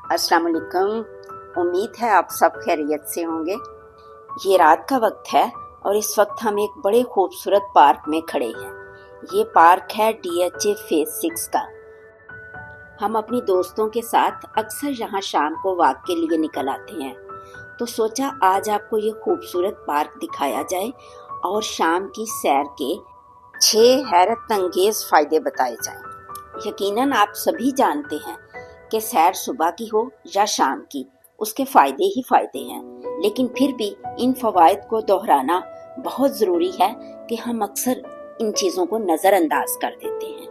अस्सलाम वालेकुम। उम्मीद है आप सब खैरियत से होंगे। ये रात का वक्त है और इस वक्त हम एक बड़े खूबसूरत पार्क में खड़े हैं। ये पार्क है DHA फेज 6 का। हम अपनी दोस्तों के साथ अक्सर यहाँ शाम को वॉक के लिए निकल आते हैं, तो सोचा आज आपको ये खूबसूरत पार्क दिखाया जाए और शाम की सैर के 6 हैरत अंगेज फायदे बताए जाएं। यकीनन आप सभी जानते हैं कि सैर सुबह की हो या शाम की, उसके फायदे ही फायदे हैं, लेकिन फिर भी इन फवायद को दोहराना बहुत ज़रूरी है कि हम अक्सर इन चीज़ों को नज़रअंदाज कर देते हैं।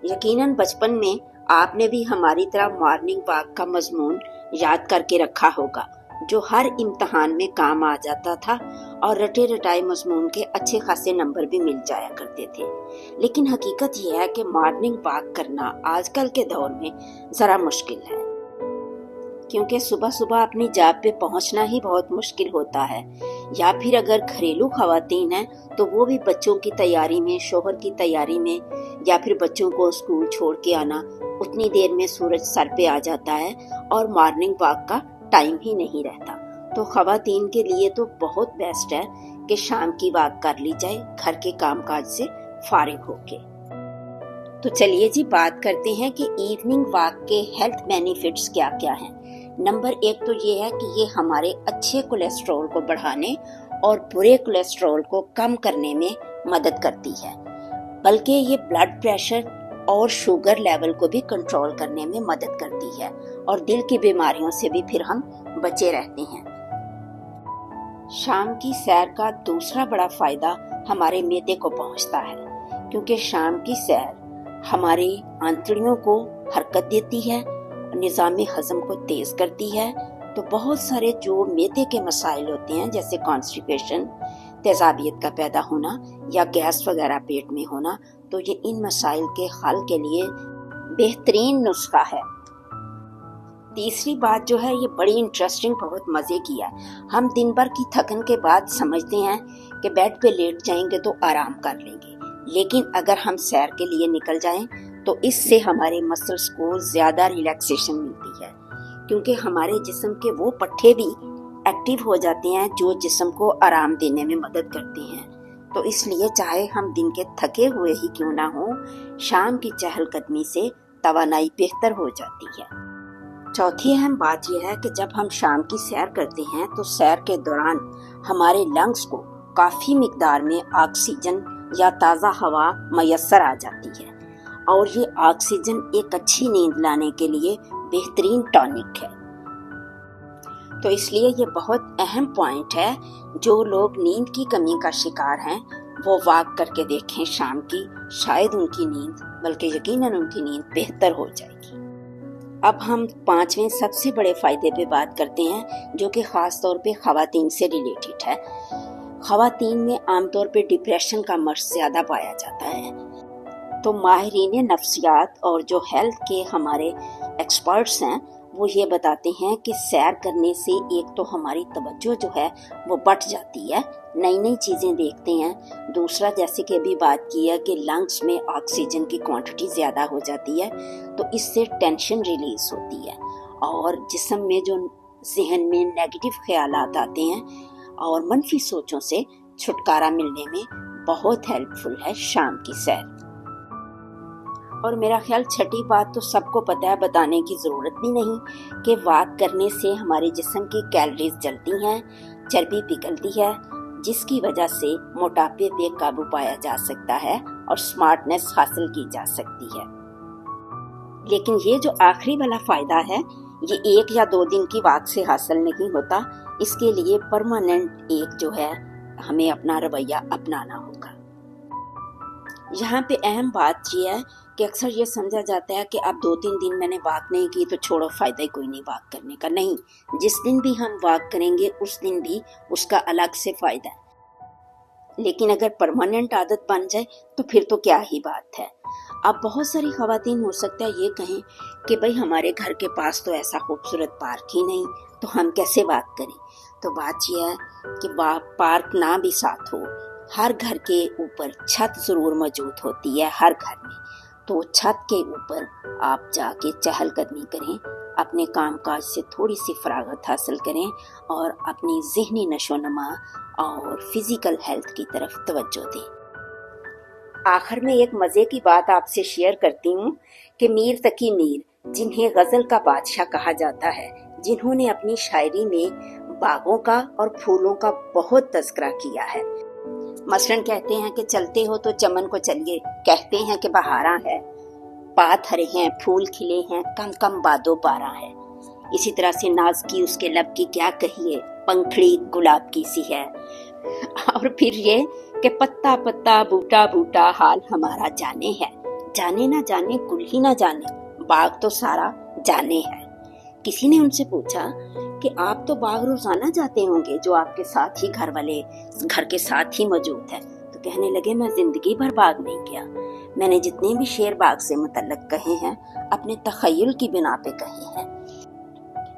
यकीनन बचपन में आपने भी हमारी तरह मॉर्निंग वॉक का मजमून याद करके रखा होगा, जो हर इम्तहान में काम आ जाता था और रटे रटाए मजमून के अच्छे खासे नंबर भी मिल जाया करते थे। लेकिन हकीकत यह है कि मॉर्निंग वॉक करना आजकल के दौर में ज़रा मुश्किल है, क्योंकि सुबह सुबह अपनी जॉब पे पहुंचना ही बहुत मुश्किल होता है, या फिर अगर घरेलू खवातीन हैं तो वो भी बच्चों की तैयारी में, शोहर की तैयारी में, या फिर बच्चों को स्कूल छोड़ के आना, उतनी देर में सूरज सर पे आ जाता है और मॉर्निंग वॉक का टाइम ही नहीं रहता। तो खवातीन के लिए तो बहुत बेस्ट है कि शाम की वॉक कर ली जाए घर के कामकाज से फारिग होके। तो चलिए जी बात करते हैं कि इवनिंग वॉक के हेल्थ बेनिफिट्स क्या क्या हैं। नंबर 1 तो ये है कि ये हमारे अच्छे कोलेस्ट्रॉल को बढ़ाने और बुरे कोलेस्ट्रॉल को कम करने में मदद करती है, बल्कि ये ब्लड प्रेशर और शुगर लेवल को भी कंट्रोल करने में मदद करती है और दिल की बीमारियों से भी फिर हम बचे रहते हैं। शाम की सैर का दूसरा बड़ा फायदा हमारे मैदे को पहुंचता है, क्योंकि शाम की सैर हमारी आंतड़ियों को हरकत देती है, निज़ाम हज़म को तेज करती है। तो बहुत सारे जो मैदे के मसाइल होते हैं, जैसे कॉन्स्टिपेशन, तेजाबियत का पैदा होना या गैस वगैरह पेट में होना, तो ये इन मसाइल के हल के लिए बेहतरीन नुस्खा है। तीसरी बात जो है ये बड़ी इंटरेस्टिंग, बहुत मज़े की है। हम दिन भर की थकन के बाद समझते हैं कि बेड पे लेट जाएंगे तो आराम कर लेंगे, लेकिन अगर हम सैर के लिए निकल जाएं तो इससे हमारे मसल्स को ज़्यादा रिलैक्सेशन मिलती है, क्योंकि हमारे जिस्म के वो पट्टे भी एक्टिव हो जाते हैं जो जिस्म को आराम देने में मदद करते हैं। तो इसलिए चाहे हम दिन के थके हुए ही क्यों ना हो, शाम की चहलकदमी से तवानाई बेहतर हो जाती है। चौथी अहम बात यह है कि जब हम शाम की सैर करते हैं तो सैर के दौरान हमारे लंग्स को काफ़ी मिकदार में ऑक्सीजन या ताज़ा हवा मैसर आ जाती है, और ये ऑक्सीजन एक अच्छी नींद लाने के लिए बेहतरीन टॉनिक है। तो इसलिए ये बहुत अहम पॉइंट है, जो लोग नींद की कमी का शिकार हैं वो वॉक करके देखें शाम की, शायद उनकी नींद, बल्कि यकीनन उनकी नींद बेहतर हो जाएगी। अब हम 5वें सबसे बड़े फायदे पे बात करते हैं, जो कि ख़ास तौर पे ख़वातीन से रिलेटेड है। ख़वातीन में आमतौर पे डिप्रेशन का मर्ज़ ज़्यादा पाया जाता है, तो माहिरीन नफ्सियात और जो हेल्थ के हमारे एक्सपर्ट्स हैं वो ये बताते हैं कि सैर करने से एक तो हमारी तवज्जो जो है वो बढ़ जाती है, नई नई चीज़ें देखते हैं। दूसरा, जैसे कि अभी बात की है कि लंग्स में ऑक्सीजन की क्वांटिटी ज़्यादा हो जाती है, तो इससे टेंशन रिलीज होती है और जिस्म में जो जहन में नेगेटिव ख्यालात आते हैं और मनफी सोचों से छुटकारा मिलने में बहुत हेल्पफुल है शाम की सैर। और मेरा ख्याल छठी बात तो सबको पता है, बताने की ज़रूरत भी नहीं, कि वॉक करने से हमारे जिस्म की कैलोरीज जलती हैं, चर्बी पिघलती है, जिसकी वजह से मोटापे पे काबू पाया जा सकता है और स्मार्टनेस हासिल की जा सकती है। लेकिन ये जो आखिरी वाला फ़ायदा है, ये 1 या 2 दिन की वॉक से हासिल नहीं होता। इसके लिए परमानेंट एक जो है हमें अपना रवैया अपनाना होगा। यहाँ पे अहम बात ये है कि अक्सर ये समझा जाता है कि अब 2-3 दिन मैंने वॉक नहीं की तो छोड़ो, फ़ायदा ही कोई नहीं वॉक करने का। नहीं, जिस दिन भी हम वॉक करेंगे उस दिन भी उसका अलग से फ़ायदा है, लेकिन अगर परमानेंट आदत बन जाए तो फिर तो क्या ही बात है। अब बहुत सारी ख़वातीन हो सकता है ये कहें कि भाई हमारे घर के पास तो ऐसा खूबसूरत पार्क ही नहीं, तो हम कैसे वॉक करें। तो बात यह है कि पार्क ना भी साथ हो, हर घर के ऊपर छत ज़रूर मौजूद होती है हर घर में, तो छत के ऊपर आप जाके चहलकदमी करें, अपने काम काज से थोड़ी सी फरागत हासिल करें और अपनी ज़हनी नशोनमा और फिज़िकल हेल्थ की तरफ तवज्जो दें। आखिर में एक मज़े की बात आपसे शेयर करती हूँ कि मीर तकी मीर, जिन्हें गज़ल का बादशाह कहा जाता है, जिन्होंने अपनी शायरी में बागों का और फूलों का बहुत तज़किरा किया है। मसलन कहते हैं कि चलते हो तो चमन को चलिए, कहते हैं कि बहारा है, पात हरे हैं, फूल खिले हैं, कम कम बादो पारा है। इसी तरह से नाज की उसके लब की क्या कहिए, पंखड़ी गुलाब की सी है। और फिर ये कि पत्ता पत्ता बूटा बूटा हाल हमारा जाने है, जाने ना जाने कुल ही ना जाने, बाग तो सारा जाने है। किसी ने उनसे पूछा कि आप तो बाग रोजाना जाते होंगे, जो आपके साथ ही घर के साथ ही मौजूद है। तो कहने लगे, मैं जिंदगी भर बाग नहीं गया, मैंने जितने भी शेर बाग से मुतल्लक कहे हैं अपने तखय्युल की बिना पे कहे हैं।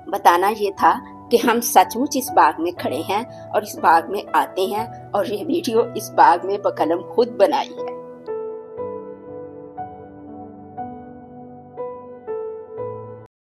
बताना ये था कि हम सचमुच इस बाग में खड़े हैं और इस बाग में आते हैं और ये वीडियो इस बाग में बकलम खुद बनाई है।